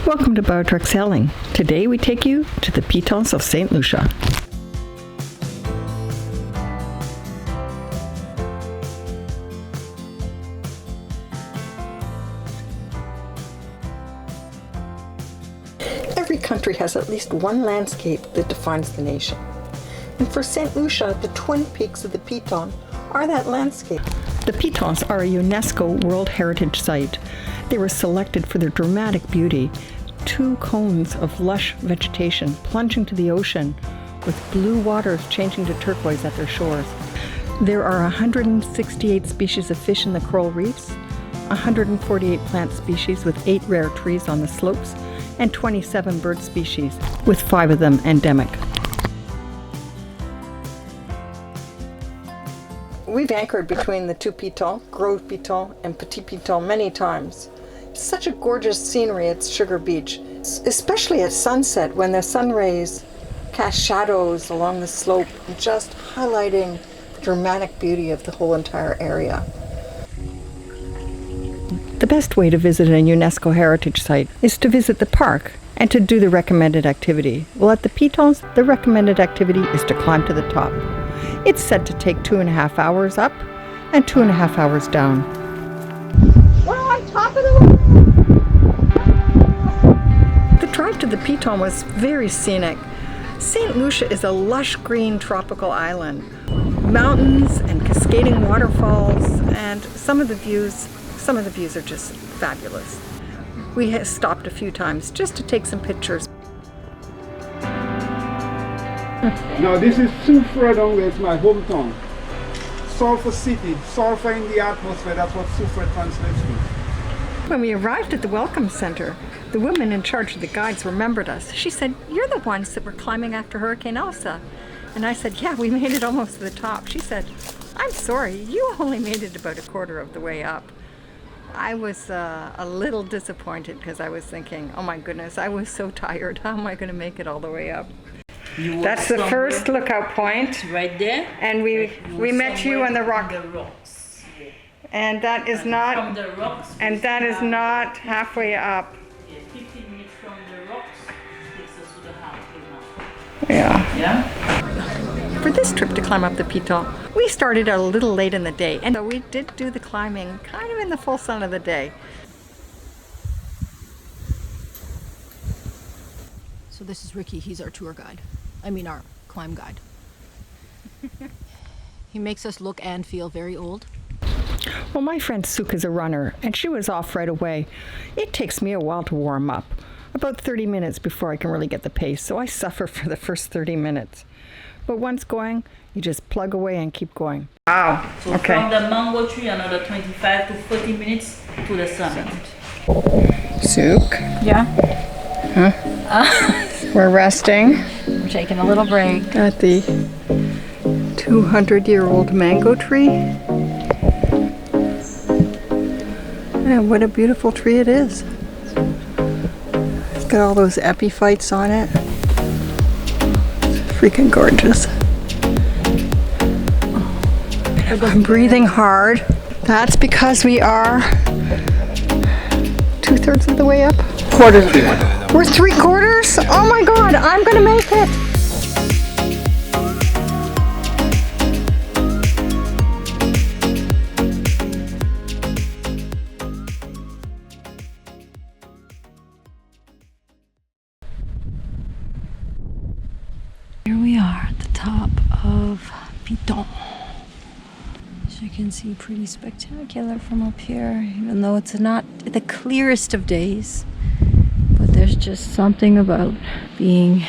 Welcome to BioTrek-sailing. Today we take you to the Pitons of St. Lucia. Every country has at least one landscape that defines the nation. And for St. Lucia, the twin peaks of the Pitons are that landscape. The Pitons are a UNESCO World Heritage Site. They were selected for their dramatic beauty. 2 cones of lush vegetation plunging to the ocean, with blue waters changing to turquoise at their shores. There are 168 species of fish in the coral reefs, 148 plant species with 8 rare trees on the slopes, and 27 bird species, with 5 of them endemic. We've anchored between the 2 Pitons, Gros Piton and Petit Piton, many times. It's such a gorgeous scenery at Sugar Beach, especially at sunset when the sun rays cast shadows along the slope, just highlighting the dramatic beauty of the whole entire area. The best way to visit a UNESCO heritage site is to visit the park and to do the recommended activity. Well, at the Pitons, the recommended activity is to climb to the top. It's said to take 2.5 hours up and 2.5 hours down. We're on top of the... The drive to the Pitons was very scenic. St. Lucia is a lush green tropical island. Mountains and cascading waterfalls, and some of the views are just fabulous. We have stopped a few times just to take some pictures. Now this is Soufrière down there, it's my hometown. Sulfur City, sulfur in the atmosphere, that's what Soufrière translates to. When we arrived at the Welcome Center, the woman in charge of the guides remembered us. She said, "You're the ones that were climbing after Hurricane ELSA." And I said, "Yeah, we made it almost to the top." She said, "I'm sorry, you only made it about 1/4 of the way up." I was a little disappointed because I was thinking, oh my goodness, I was so tired. How am I going to make it all the way up? That's the first lookout point. Right there. And we met you on the rock. The rocks. Yeah. And that is not. From the rocks. And that is not halfway up. Yeah, 15 minutes from the rocks takes us to the halfway mark. Yeah. Yeah. For this trip to climb up the Pitons, we started a little late in the day, and so we did do the climbing kind of in the full sun of the day. So this is Ricky, he's our tour guide. Our climb guide. He makes us look and feel very old. Well, my friend Suk is a runner, and she was off right away. It takes me a while to warm up, about 30 minutes before I can really get the pace, so I suffer for the first 30 minutes. But once going, you just plug away and keep going. Wow. So Okay. from the mango tree, another 25 to 40 minutes to the summit. Suk. Yeah. We're resting We're taking a little break. at the 200-year-old mango tree. And what a beautiful tree it is. It's got all those epiphytes on it. Freaking gorgeous. I'm breathing hard. That's because we are 2/3 of the way up. Quarters. We're 3/4? Oh my God, I'm gonna make it. Here we are at the top of Pitons. As you can see, pretty spectacular from up here, even though it's not the clearest of days. But there's just something about being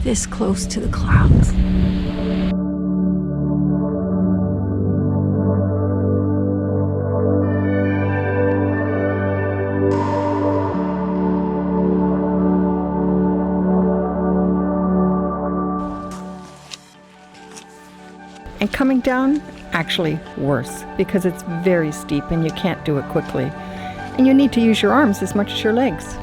this close to the clouds. And coming down, actually worse, because it's very steep and you can't do it quickly. And you need to use your arms as much as your legs.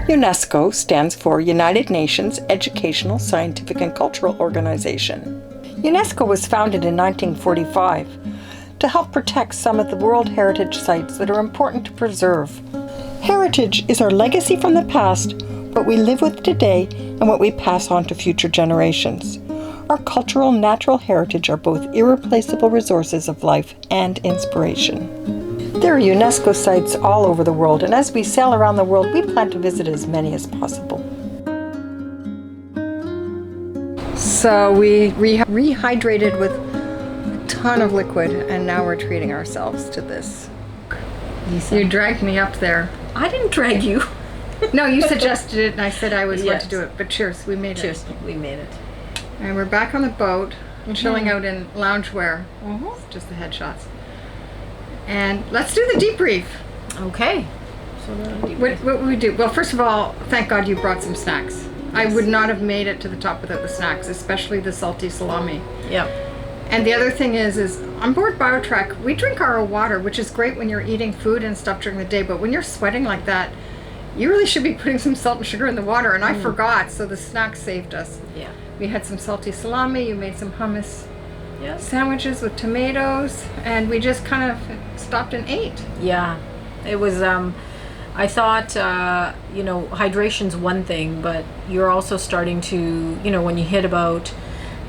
UNESCO stands for United Nations Educational, Scientific and Cultural Organization. UNESCO was founded in 1945. to help protect some of the World Heritage Sites that are important to preserve. Heritage is our legacy from the past, what we live with today, and what we pass on to future generations. Our cultural and natural heritage are both irreplaceable resources of life and inspiration. There are UNESCO sites all over the world, and as we sail around the world, we plan to visit as many as possible. So we rehydrated with a ton of liquid, and now we're treating ourselves to this. You dragged me up there. I didn't drag you. No, you suggested it, and I said I was going Yes. to do it. But cheers, we made it. Cheers, we made it. And we're back on the boat, chilling out in loungewear. Just the headshots. And let's do the debrief. Okay. So What would we do? Well, first of all, thank God you brought some snacks. I would not have made it to the top without the snacks, especially the salty salami. yeah. And the other thing is on board BioTrek, we drink our own water, which is great when you're eating food and stuff during the day, but when you're sweating like that, you really should be putting some salt and sugar in the water, and I forgot, so the snacks saved us. Yeah. We had some salty salami, you made some hummus Yes. sandwiches with tomatoes, and we just kind of stopped and ate. Yeah. It was I thought hydration's one thing, but you're also starting to, when you hit about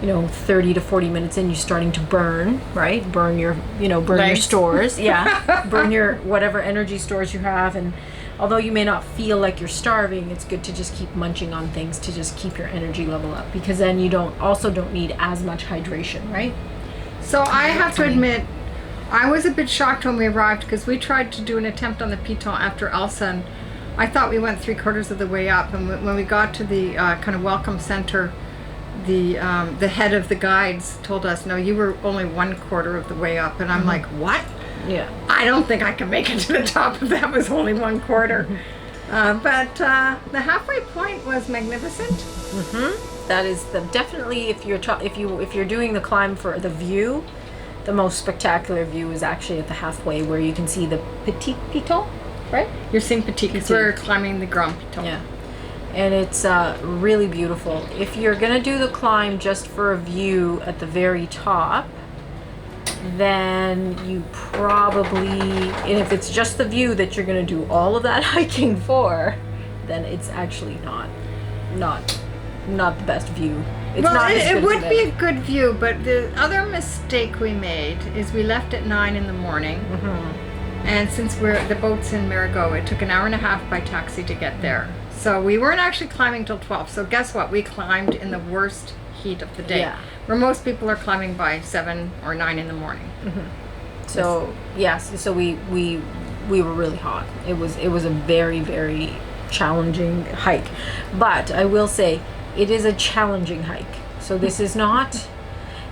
30 to 40 minutes in, you're starting to burn, right? Burn your your Legs. stores. Yeah. Burn your whatever energy stores you have. And although you may not feel like you're starving, it's good to just keep munching on things to just keep your energy level up, because then you don't need as much hydration, right? So I have to admit, I was a bit shocked when we arrived, because we tried to do an attempt on the Pitons after ELSA, and I thought we went 3/4 of the way up, and when we got to the kind of welcome center, the head of the guides told us, no, you were only 1/4 of the way up, and I'm like, what? Yeah. I don't think I can make it to the top if that was only 1/4. But the halfway point was magnificent. That is definitely, if you're doing the climb for the view, the most spectacular view is actually at the halfway, where you can see the Petit Piton, right? You're seeing Petit, because we're climbing the Grand Piton. Yeah. And it's really beautiful. If you're gonna do the climb just for a view at the very top, then you probably, and if it's just the view that you're gonna do all of that hiking for, then it's actually not the best view. It's Well, not as good it as would be a it. good view, but the other mistake we made is we left at 9 in the morning, and since the boat's in Marigot, it took an hour and a half by taxi to get there. So we weren't actually climbing till 12. So guess what? We climbed in the worst heat of the day, Yeah. where most people are climbing by 7 or 9 in the morning. So yes, so we were really hot. It was a very, very challenging hike, but I will say it is a challenging hike. So this is not.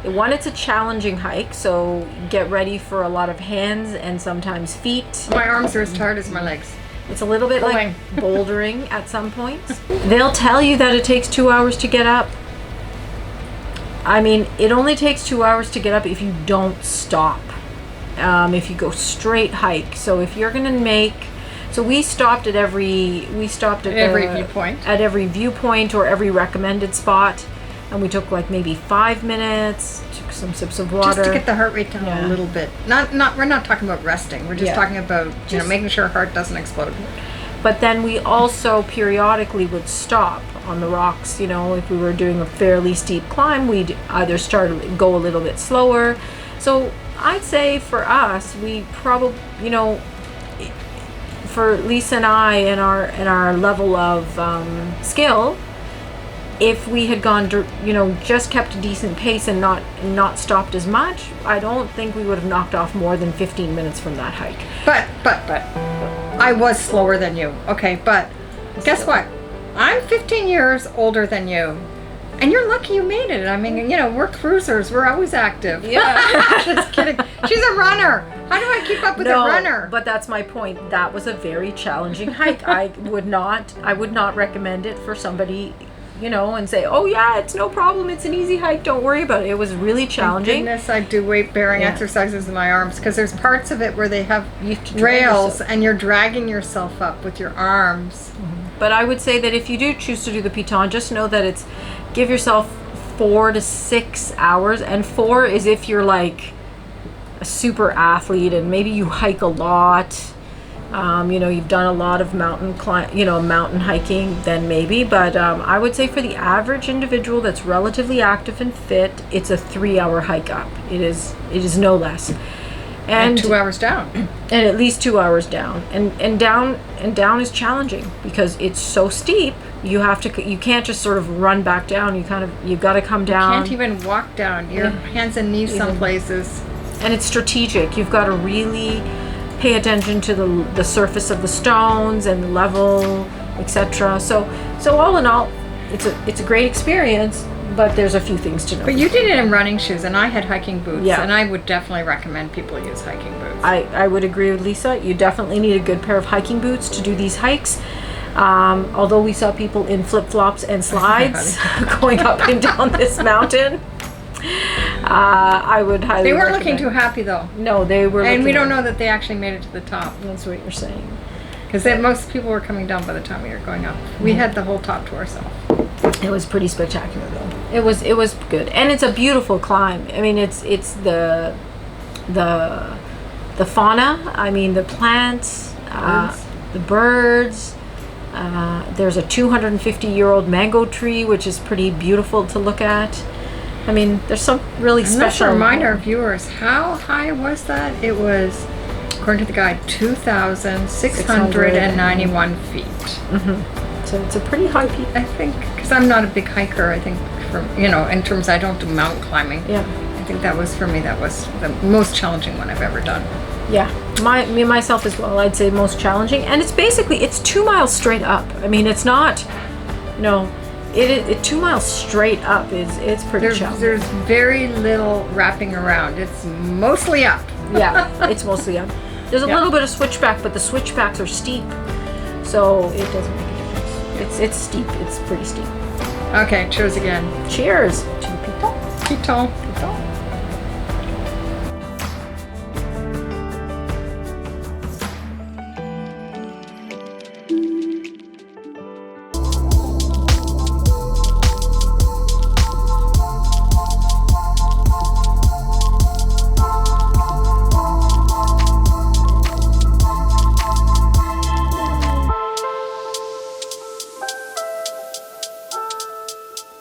It's a challenging hike, so get ready for a lot of hands and sometimes feet. My arms are as tired as my legs. It's a little bit Pulling. like bouldering at some points. They'll tell you that it takes 2 hours to get up. I mean, it only takes 2 hours to get up if you don't stop. If you go straight hike. So if you're gonna we stopped at every viewpoint. At every viewpoint or every recommended spot, and we took like maybe 5 minutes, took some sips of water. Just to get the heart rate down Yeah. a little bit. We're not talking about resting. We're just Yeah. talking about making sure our heart doesn't explode. But then we also periodically would stop on the rocks. If we were doing a fairly steep climb, we'd either go a little bit slower. So I'd say for us, we probably, for Lisa and I and our level of skill, if we had gone, just kept a decent pace and not stopped as much, I don't think we would have knocked off more than 15 minutes from that hike. But I was slower than you. Okay, but guess what? I'm 15 years older than you. And you're lucky you made it. I mean, we're cruisers. We're always active. Yeah. Just kidding. She's a runner. How do I keep up with a runner? But that's my point. That was a very challenging hike. I would not recommend it for somebody, and say, oh yeah, it's no problem. It's an easy hike. Don't worry about it. It was really challenging. Thank goodness I do weight-bearing Yeah. exercises in my arms, because there's parts of it where they have You have to drag rails yourself. and you're dragging yourself up with your arms. But I would say that if you do choose to do the Piton, just know that give yourself 4 to 6 hours, and 4 is if you're like a super athlete and maybe you hike a lot, you know, you've done a lot of mountain hiking, then maybe. But I would say for the average individual that's relatively active and fit, it's a 3-hour hike up. It is no less. And 2 hours down. And at least 2 hours down. And down is challenging because it's so steep. You can't just sort of run back down. You've got to come down. You can't even walk down. Your hands and knees some places. And it's strategic. You've got to really pay attention to the surface of the stones and the level, etc. So all in all, it's a great experience, but there's a few things to know. But you did it in running shoes, and I had hiking boots, Yeah. and I would definitely recommend people use hiking boots. I would agree with Lisa. You definitely need a good pair of hiking boots to do these hikes. Although we saw people in flip-flops and slides going up and down this mountain, I would highly They weren't recommend. looking too happy though. No, they were. And we looking- don't know that they actually made it to the top. That's what you're saying. Because most people were coming down by the time we were going up. We had the whole top to ourselves. It was pretty spectacular though. It was good, and it's a beautiful climb. I mean, it's the fauna. I mean, the plants, the birds. There's a 250-year-old mango tree, which is pretty beautiful to look at. I mean, there's some really And let's special. remind our viewers, how high was that? It was, according to the guide, 2,691 feet. So it's a pretty high peak. I think, because I'm not a big hiker, I think, in terms I don't do mountain climbing. Yeah. I think that was, for me, that was the most challenging one I've ever done. Yeah, me myself as well. I'd say most challenging, and it's 2 miles straight up. I mean, it's not. No, it 2 miles straight up it's pretty challenging. There's very little wrapping around. It's mostly up. Yeah, it's mostly up. There's a little bit of switchback, but the switchbacks are steep, so it doesn't make a difference. It's steep. It's pretty steep. Okay, cheers again. Cheers to Pitons. Pitons. Pitons.